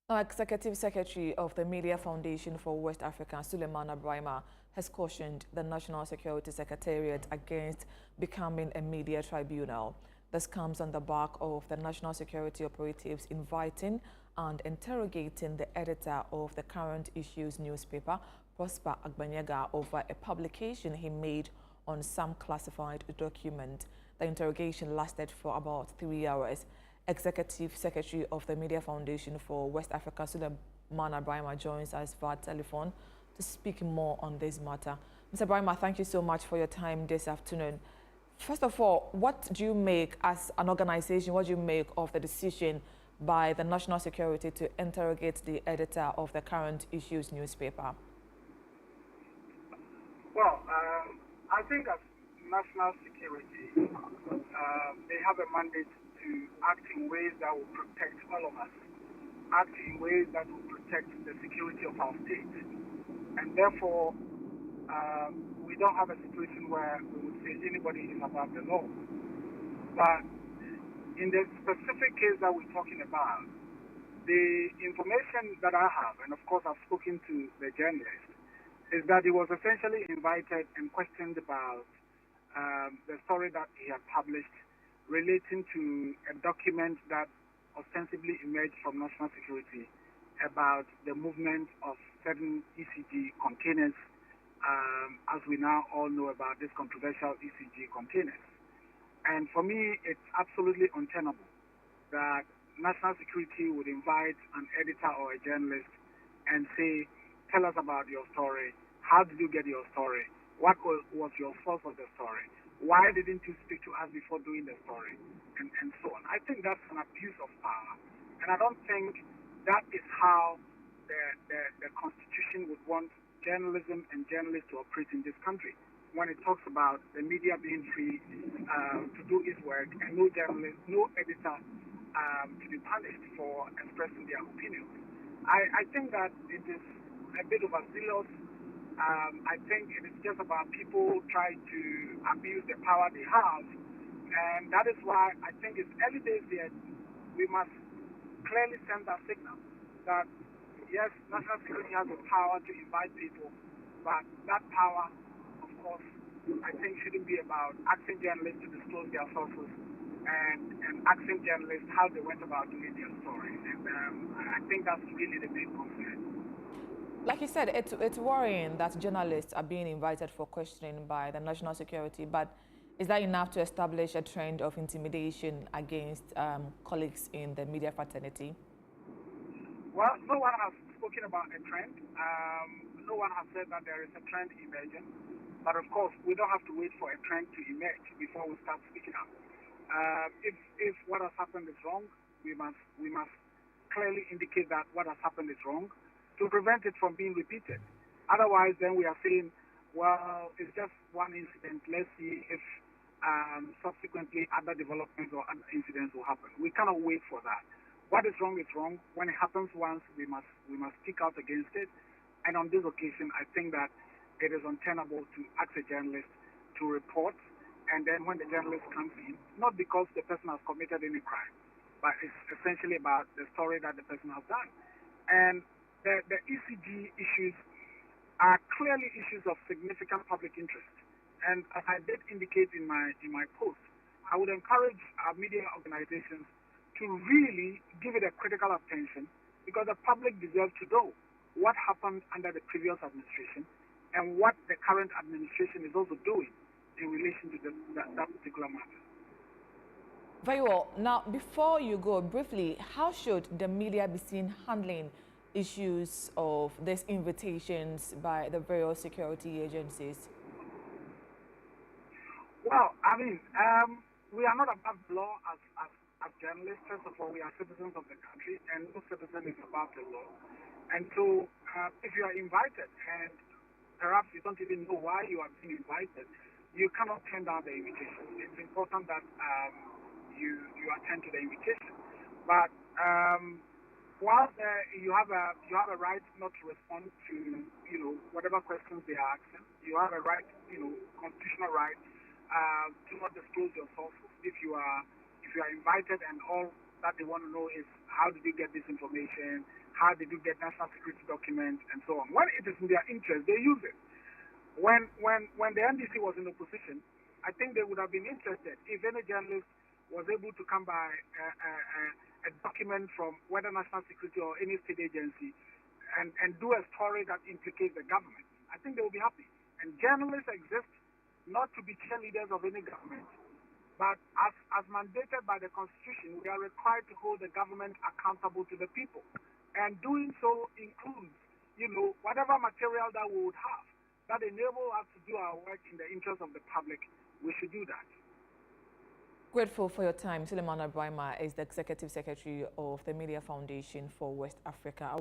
Executive Secretary of the Media Foundation for West Africa, Suleiman Abrahima, has cautioned the National Security Secretariat against becoming a media tribunal. This comes on the back of the national security operatives inviting and interrogating the editor of the Current Issues newspaper, Prosper Agbanyega, over a publication he made on some classified document. The interrogation lasted for about 3 hours. Executive Secretary of the Media Foundation for West Africa, Suleiman Abrahima, joins us via telephone to speak more on this matter. Mr. Abrahima, thank you so much for your time this afternoon. First of all, what do you make as an organization, what do you make of the decision by the National Security to interrogate the editor of the Current Issues newspaper? Well, I think as national security, they have a mandate to act in ways that will protect all of us, act in ways that will protect the security of our state. And therefore, we don't have a situation where we would say anybody is above the law. But in the specific case that we're talking about, the information that I have, and of course I've spoken to the journalist, is that he was essentially invited and questioned about the story that he had published relating to a document that ostensibly emerged from national security about the movement of certain ECG containers, as we now all know about this controversial ECG containers. And for me, it's absolutely untenable that national security would invite an editor or a journalist and say, tell us about your story. How did you get your story? What was your source of the story? Why didn't you speak to us before doing the story? And so on. I think that's an abuse of power. And I don't think that is how the Constitution would want journalism and journalists to operate in this country. When it talks about the media being free to do its work and no journalist, no editor to be punished for expressing their opinions. I think that it is a bit of a zealous. I think it is just about people trying to abuse the power they have. And that is why I think it's early days yet. We must clearly send that signal that, yes, national security has the power to invite people, but that power, of course, I think shouldn't be about asking journalists to disclose their sources and asking journalists how they went about doing their story. And I think that's really the main concern. Like you said, it's worrying that journalists are being invited for questioning by the national security, but is that enough to establish a trend of intimidation against colleagues in the media fraternity? Well, no one has spoken about a trend. No one has said that there is a trend emerging. But of course, we don't have to wait for a trend to emerge before we start speaking up. If what has happened is wrong, we must clearly indicate that what has happened is wrong, to prevent it from being repeated. Otherwise, then we are saying, well, it's just one incident. Let's see if subsequently other developments or other incidents will happen. We cannot wait for that. What is wrong is wrong. When it happens once, we must speak out against it. And on this occasion, I think that it is untenable to ask a journalist to report. And then when the journalist comes in, not because the person has committed any crime, but it's essentially about the story that the person has done. And the ECG issues are clearly issues of significant public interest. And as I did indicate in my post, I would encourage our media organizations to really give it a critical attention, because the public deserves to know what happened under the previous administration and what the current administration is also doing in relation to that particular matter. Very well. Now, before you go, briefly, how should the media be seen handling issues of these invitations by the various security agencies? Well, I mean, we are not above the law as journalists. First of all, we are citizens of the country, and no citizen is above the law. And so, if you are invited, and perhaps you don't even know why you are being invited, you cannot turn down the invitation. It's important that you attend to the invitation. But while you have a right not to respond to whatever questions they are asking, you have a right, constitutional right to not disclose your sources. If you are invited and all that they want to know is how did you get this information, how did you get national security documents, and so on. When it is in their interest, they use it. When the NDC was in opposition, I think they would have been interested if any journalist was able to come by a document from whether national security or any state agency and do a story that implicates the government. I think they will be happy. And journalists exist not to be cheerleaders of any government, but as mandated by the Constitution, we are required to hold the government accountable to the people. And doing so includes, whatever material that we would have that enable us to do our work in the interest of the public, we should do that. Grateful for your time. Suleiman Abraima is the Executive Secretary of the Media Foundation for West Africa.